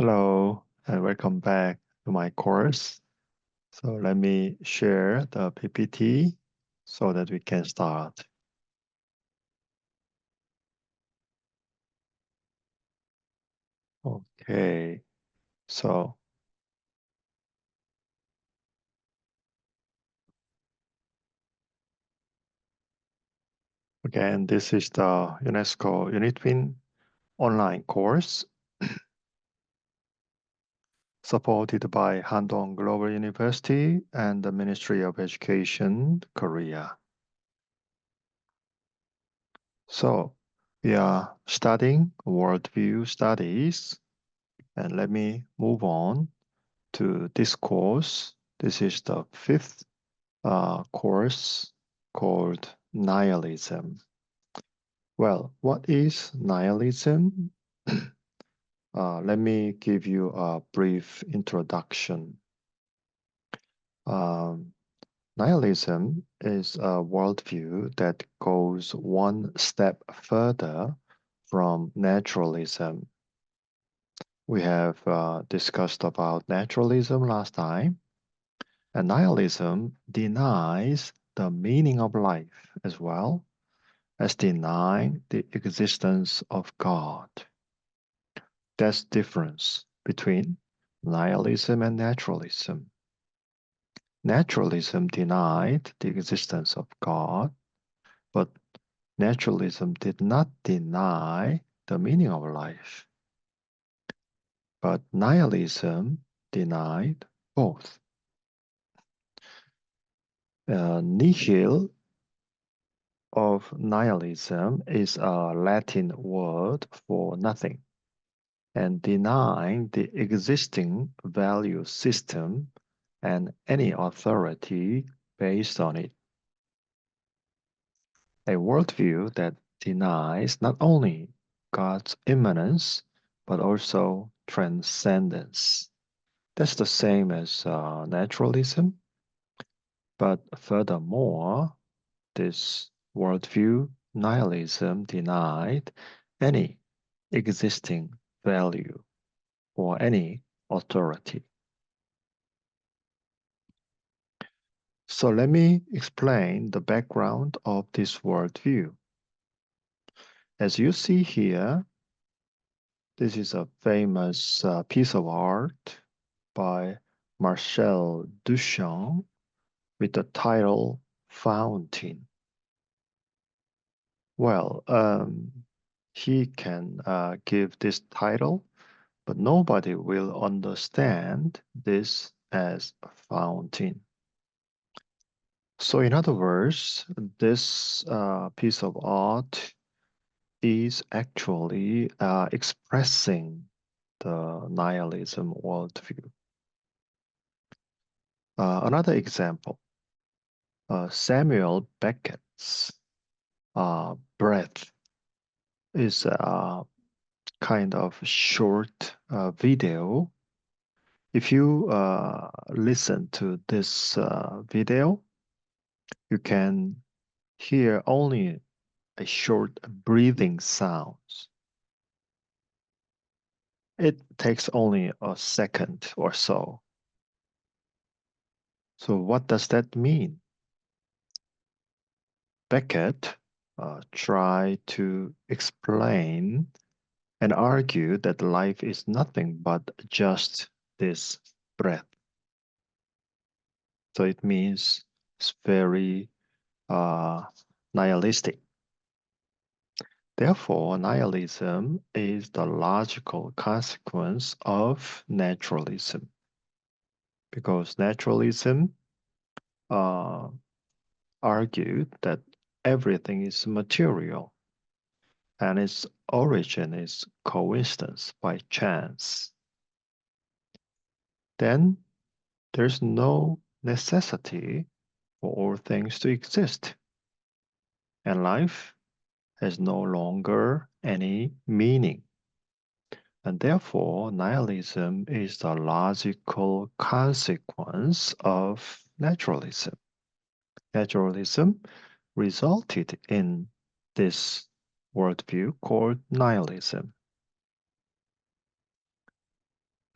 Hello, and welcome back to my course. So let me share the PPT so that we can start. Okay, so again, this is the UNESCO UNITWIN online course supported by Handong Global University and the Ministry of Education, Korea. So we are studying worldview studies, and let me move on to this course. This is the fifth course called Nihilism. Well, what is nihilism? Let me give you a brief introduction. Um, Nihilism is a worldview that goes one step further from naturalism. We have discussed about naturalism last time, and nihilism denies the meaning of life as well as denying the existence of God. That's the difference between nihilism and naturalism. Naturalism denied the existence of God, but naturalism did not deny the meaning of life. But nihilism denied both. Nihil of nihilism is a Latin word for nothing, and denying the existing value system and any authority based on it. A worldview that denies not only God's immanence, but also transcendence. That's the same as naturalism, but furthermore, this worldview, nihilism, denied any existing value or any authority. So let me explain the background of this worldview. As you see here, this is a famous piece of art by Marcel Duchamp with the title Fountain. Well, he can give this title, but nobody will understand this as a fountain. So in other words, this piece of art is actually expressing the nihilism worldview. Another example, Samuel Beckett's Breath is a kind of short video. If you listen to this video, you can hear only a short breathing sounds. It takes only a second or so. So what does that mean? Beckett tried to explain and argue that life is nothing but just this breath. So it means it's very nihilistic. Therefore, nihilism is the logical consequence of naturalism, because naturalism argued that everything is material and its origin is coincidence by chance. Then there's no necessity for all things to exist, and life has no longer any meaning. And therefore, nihilism is the logical consequence of naturalism. Naturalism resulted in this worldview called nihilism.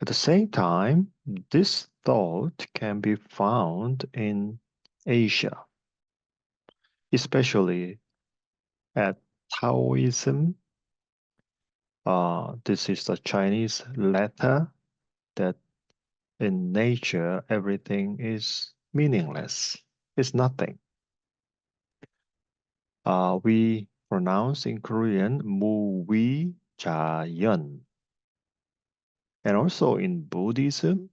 At the same time, this thought can be found in Asia, especially at Taoism. This is the Chinese letter that in nature everything is meaningless. It's nothing. We pronounce in Korean 무위 자연. And also in Buddhism,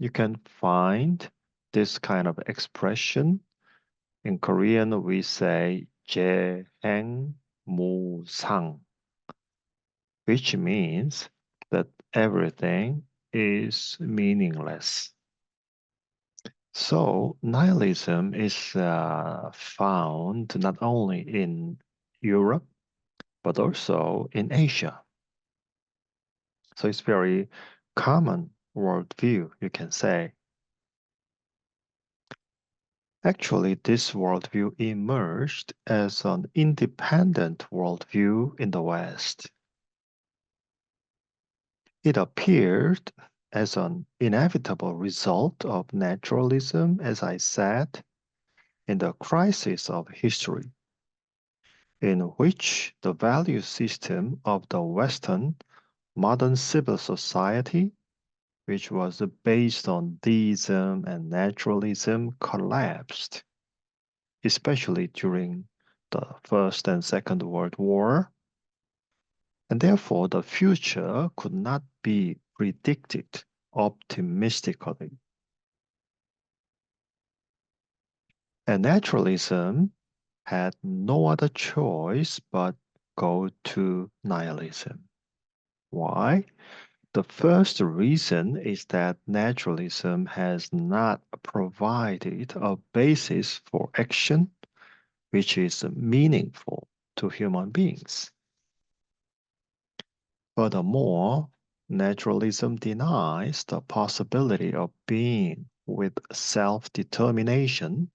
you can find this kind of expression. In Korean, we say 재행무상, which means that everything is meaningless. So nihilism is found not only in Europe, but also in Asia. So it's very common worldview, you can say. Actually, this worldview emerged as an independent worldview in the West. It appeared as an inevitable result of naturalism, as I said, in the crisis of history, in which the value system of the Western modern civil society, which was based on theism and naturalism, collapsed, especially during the First and Second World War, and therefore the future could not be predicted optimistically. And naturalism had no other choice but go to nihilism. Why? The first reason is that naturalism has not provided a basis for action which is meaningful to human beings. Furthermore, naturalism denies the possibility of being with self-determination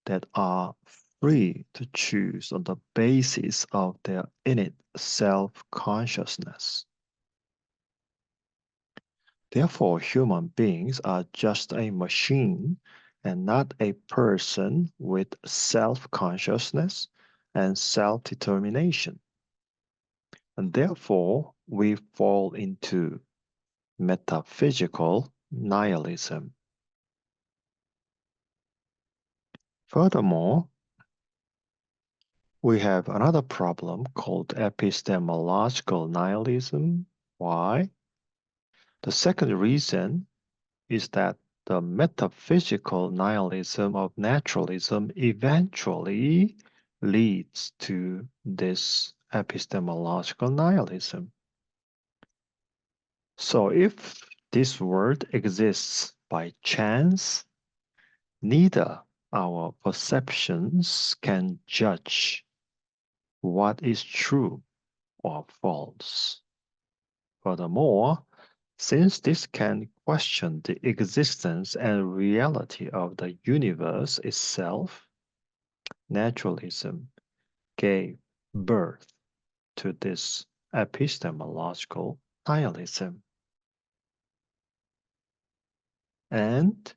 that are free to choose on the basis of their innate self-consciousness. Therefore, human beings are just a machine and not a person with self-consciousness and self-determination. And therefore, we fall into metaphysical nihilism. Furthermore, we have another problem called epistemological nihilism. Why? The second reason is that the metaphysical nihilism of naturalism eventually leads to this epistemological nihilism. So if this world exists by chance, neither our perceptions can judge what is true or false. Furthermore, since this can question the existence and reality of the universe itself, naturalism gave birth to this epistemological nihilism. And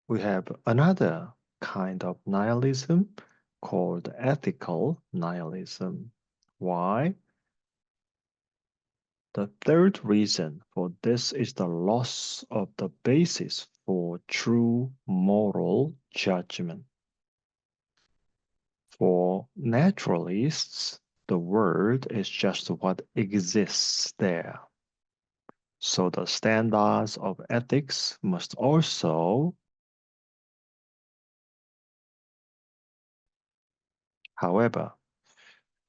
we have another kind of nihilism called ethical nihilism. Why? The third reason for this is the loss of the basis for true moral judgment. For naturalists, the world is just what exists there. So the standards of ethics must also. However,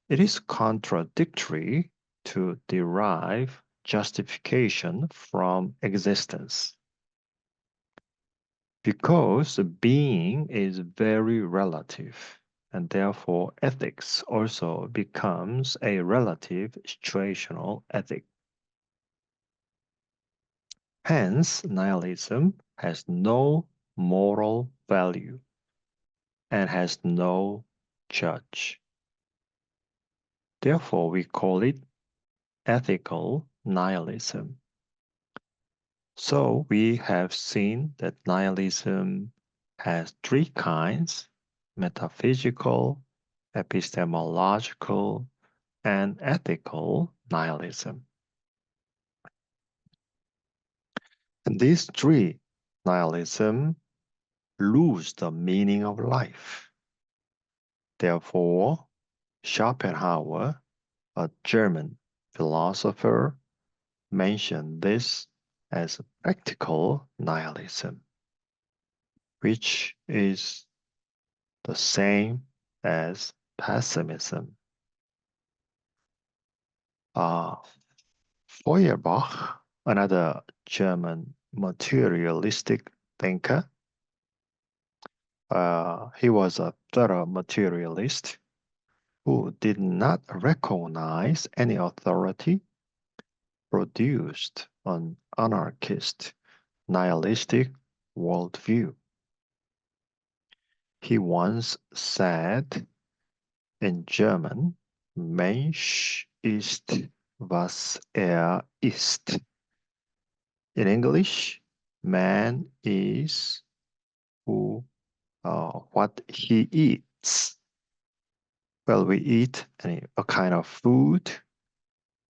it is contradictory to derive justification from existence, because being is very relative, and therefore ethics also becomes a relative situational ethic. Hence, nihilism has no moral value and has no judge. Therefore, we call it ethical nihilism. So we have seen that nihilism has three kinds: metaphysical, epistemological, and ethical nihilism. And these three nihilism lose the meaning of life. Therefore, Schopenhauer, a German philosopher, mentioned this as practical nihilism, which is the same as pessimism. Uh, Feuerbach, another German materialistic thinker, he was a thorough materialist who did not recognize any authority, produced an anarchist, nihilistic worldview. He once said in German, Mensch ist, was ist. In English, man is what he eats. Well, we eat a kind of food,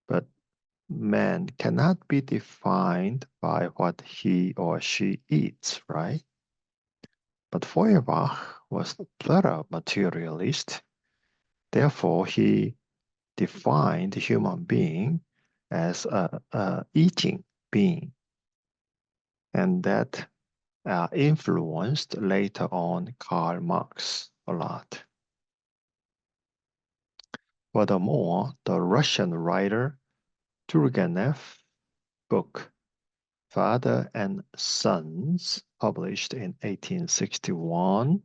but man cannot be defined by what he or she eats, right? But Feuerbach was a thorough materialist. Therefore, he defined the human being as a eating being. And that influenced later on Karl Marx a lot. Furthermore, the Russian writer Turgenev's book, Father and Sons, published in 1861,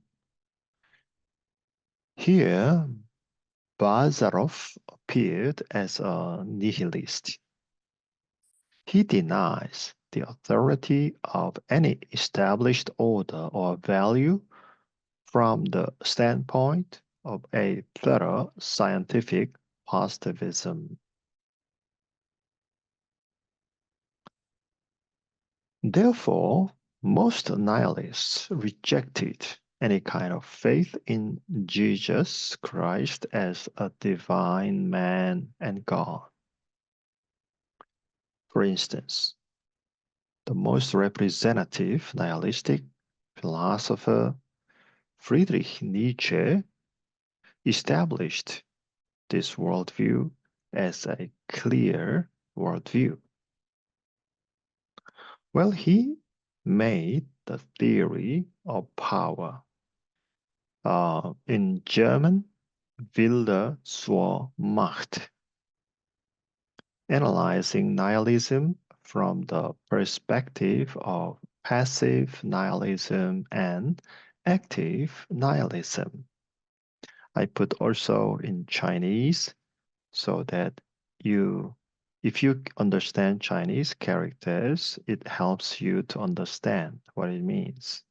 here Bazarov appeared as a nihilist. He denies the authority of any established order or value from the standpoint of a thorough scientific positivism. Therefore, most nihilists rejected any kind of faith in Jesus Christ as a divine man and God. For instance, the most representative nihilistic philosopher, Friedrich Nietzsche, established this worldview as a clear worldview. Well, he made the theory of power, in German, Wille zur Macht, analyzing nihilism from the perspective of passive nihilism and active nihilism. I put also in Chinese so that if you understand Chinese characters, it helps you to understand what it means.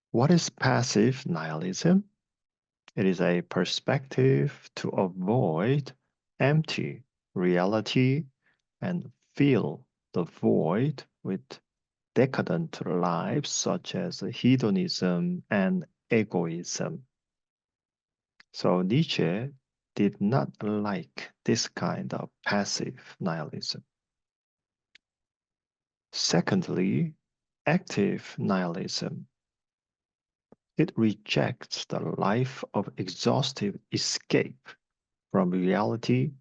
What is passive nihilism? It is a perspective to avoid empty reality and fill the void with decadent lives such as hedonism and egoism. So Nietzsche did not like this kind of passive nihilism. Secondly, active nihilism. It rejects the life of exhaustive escape from reality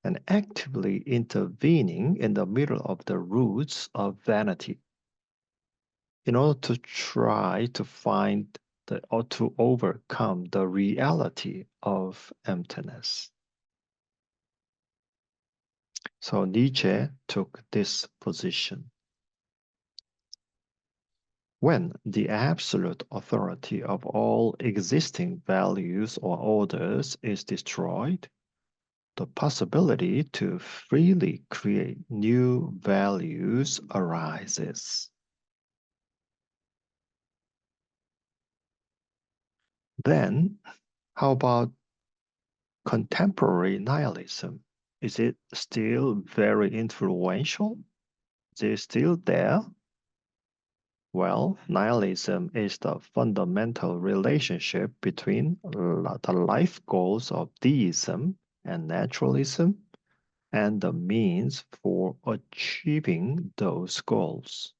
and actively intervening in the middle of the roots of vanity in order to try to find or to overcome the reality of emptiness. So Nietzsche took this position. When the absolute authority of all existing values or orders is destroyed, the possibility to freely create new values arises. Then, how about contemporary nihilism? Is it still very influential? Is it still there? Well, nihilism is the fundamental relationship between the life goals of deism and naturalism and the means for achieving those goals.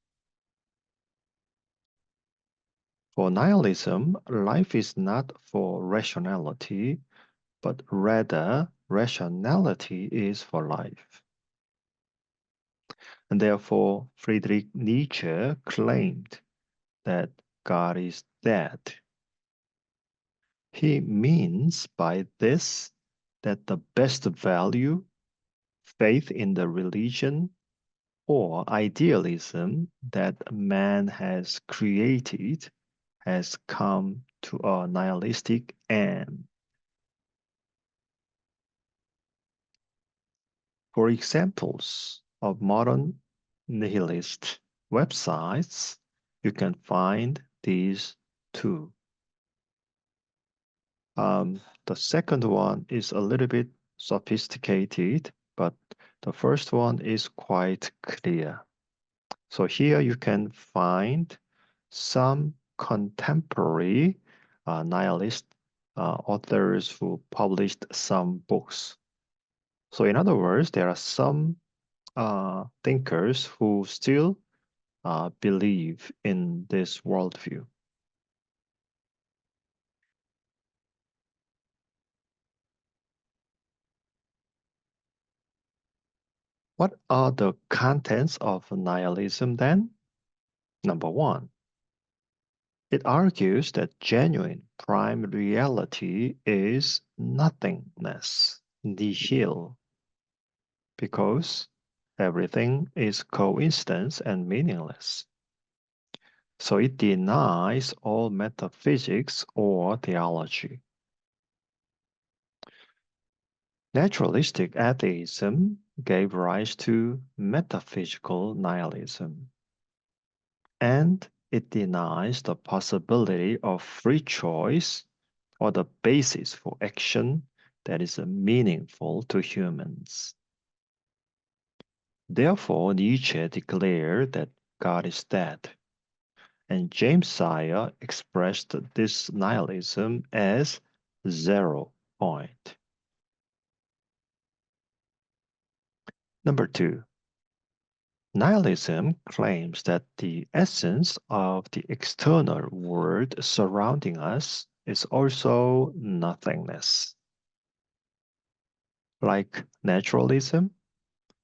For nihilism, life is not for rationality, but rather rationality is for life. And therefore, Friedrich Nietzsche claimed that God is dead. He means by this that the best value, faith in the religion, or idealism that man has created has come to a nihilistic end. For examples of modern nihilist websites, you can find these two. The second one is a little bit sophisticated, but the first one is quite clear. So here you can find some contemporary nihilist authors who published some books. So in other words, there are some thinkers who still believe in this worldview. What are the contents of nihilism then? Number one, it argues that genuine prime reality is nothingness, nihil, because everything is coincidence and meaningless. So it denies all metaphysics or theology. Naturalistic atheism gave rise to metaphysical nihilism, and it denies the possibility of free choice or the basis for action that is meaningful to humans. Therefore, Nietzsche declared that God is dead, and James Sire expressed this nihilism as 0 point. Number two, nihilism claims that the essence of the external world surrounding us is also nothingness. Like naturalism,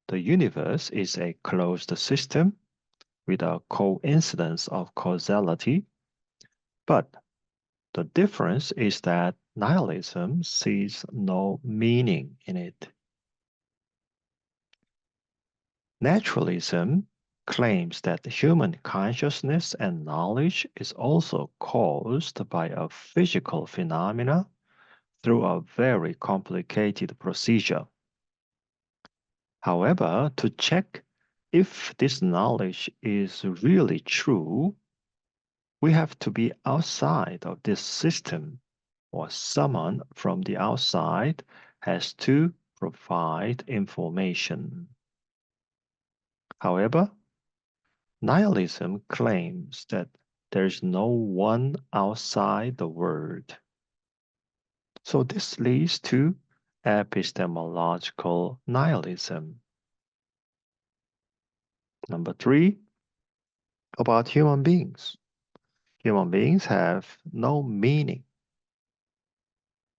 the universe is a closed system with a coincidence of causality, but the difference is that nihilism sees no meaning in it. Naturalism claims that human consciousness and knowledge is also caused by a physical phenomena through a very complicated procedure. However, to check if this knowledge is really true, we have to be outside of this system, or someone from the outside has to provide information. However, nihilism claims that there is no one outside the world. So this leads to epistemological nihilism. Number three, about human beings. Human beings have no meaning.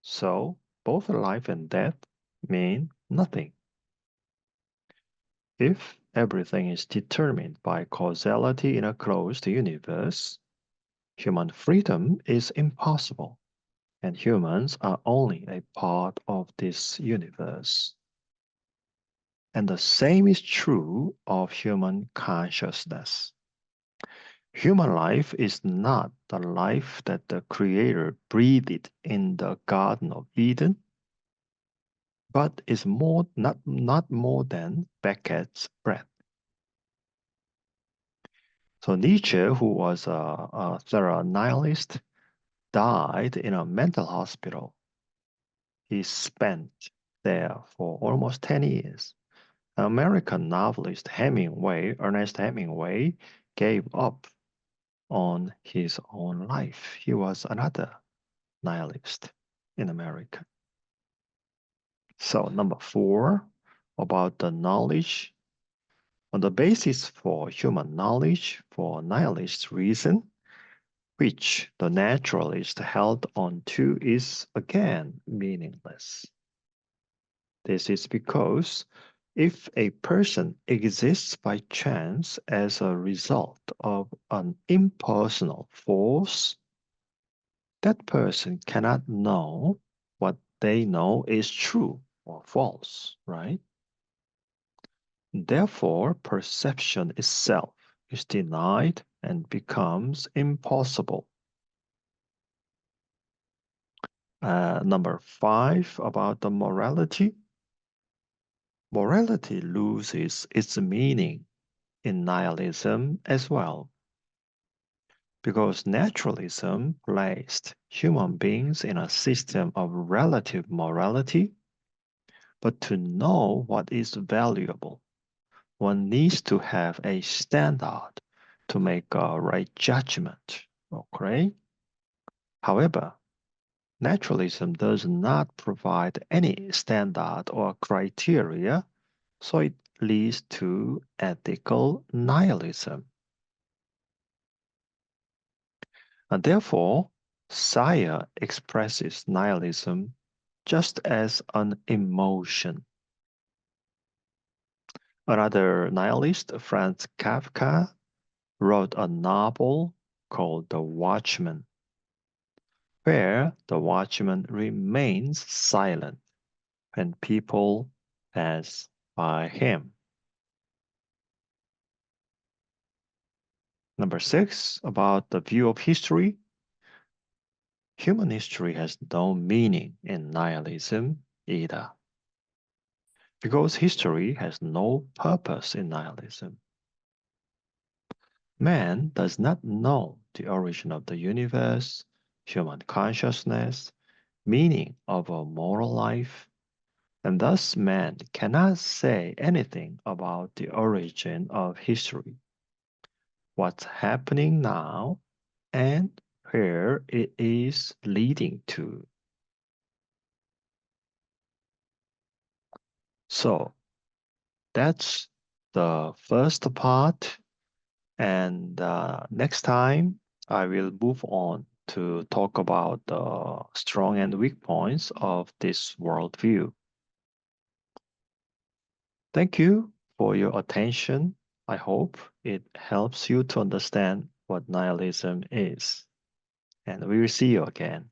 So both life and death mean nothing. If everything is determined by causality in a closed universe, human freedom is impossible, and humans are only a part of this universe. And the same is true of human consciousness. Human life is not the life that the Creator breathed in the Garden of Eden, but is not more than Beckett's breath. So Nietzsche, who was a thorough nihilist, died in a mental hospital. He spent there for almost 10 years. American novelist Ernest Hemingway, gave up on his own life. He was another nihilist in America. So, number four, about the knowledge. On the basis for human knowledge for nihilist reason, which the naturalist held on to, is again meaningless. This is because if a person exists by chance as a result of an impersonal force, that person cannot know what they know is true or false, right? Therefore, perception itself is denied and becomes impossible. Number five, about the morality. Morality loses its meaning in nihilism as well, because naturalism placed human beings in a system of relative morality. But to know what is valuable, one needs to have a standard to make a right judgment. Okay? However, naturalism does not provide any standard or criteria, so it leads to ethical nihilism. And therefore, Saya expresses nihilism just as an emotion. Another nihilist, Franz Kafka, wrote a novel called The Watchman, where the watchman remains silent when people pass by him. Number six, about the view of history. Human history has no meaning in nihilism either, because history has no purpose in nihilism. Man does not know the origin of the universe, human consciousness, meaning of a moral life, and thus man cannot say anything about the origin of history, what's happening now, and where it is leading to. So that's the first part, and next time I will move on to talk about the strong and weak points of this worldview. Thank you for your attention. I hope it helps you to understand what nihilism is. And we will see you again.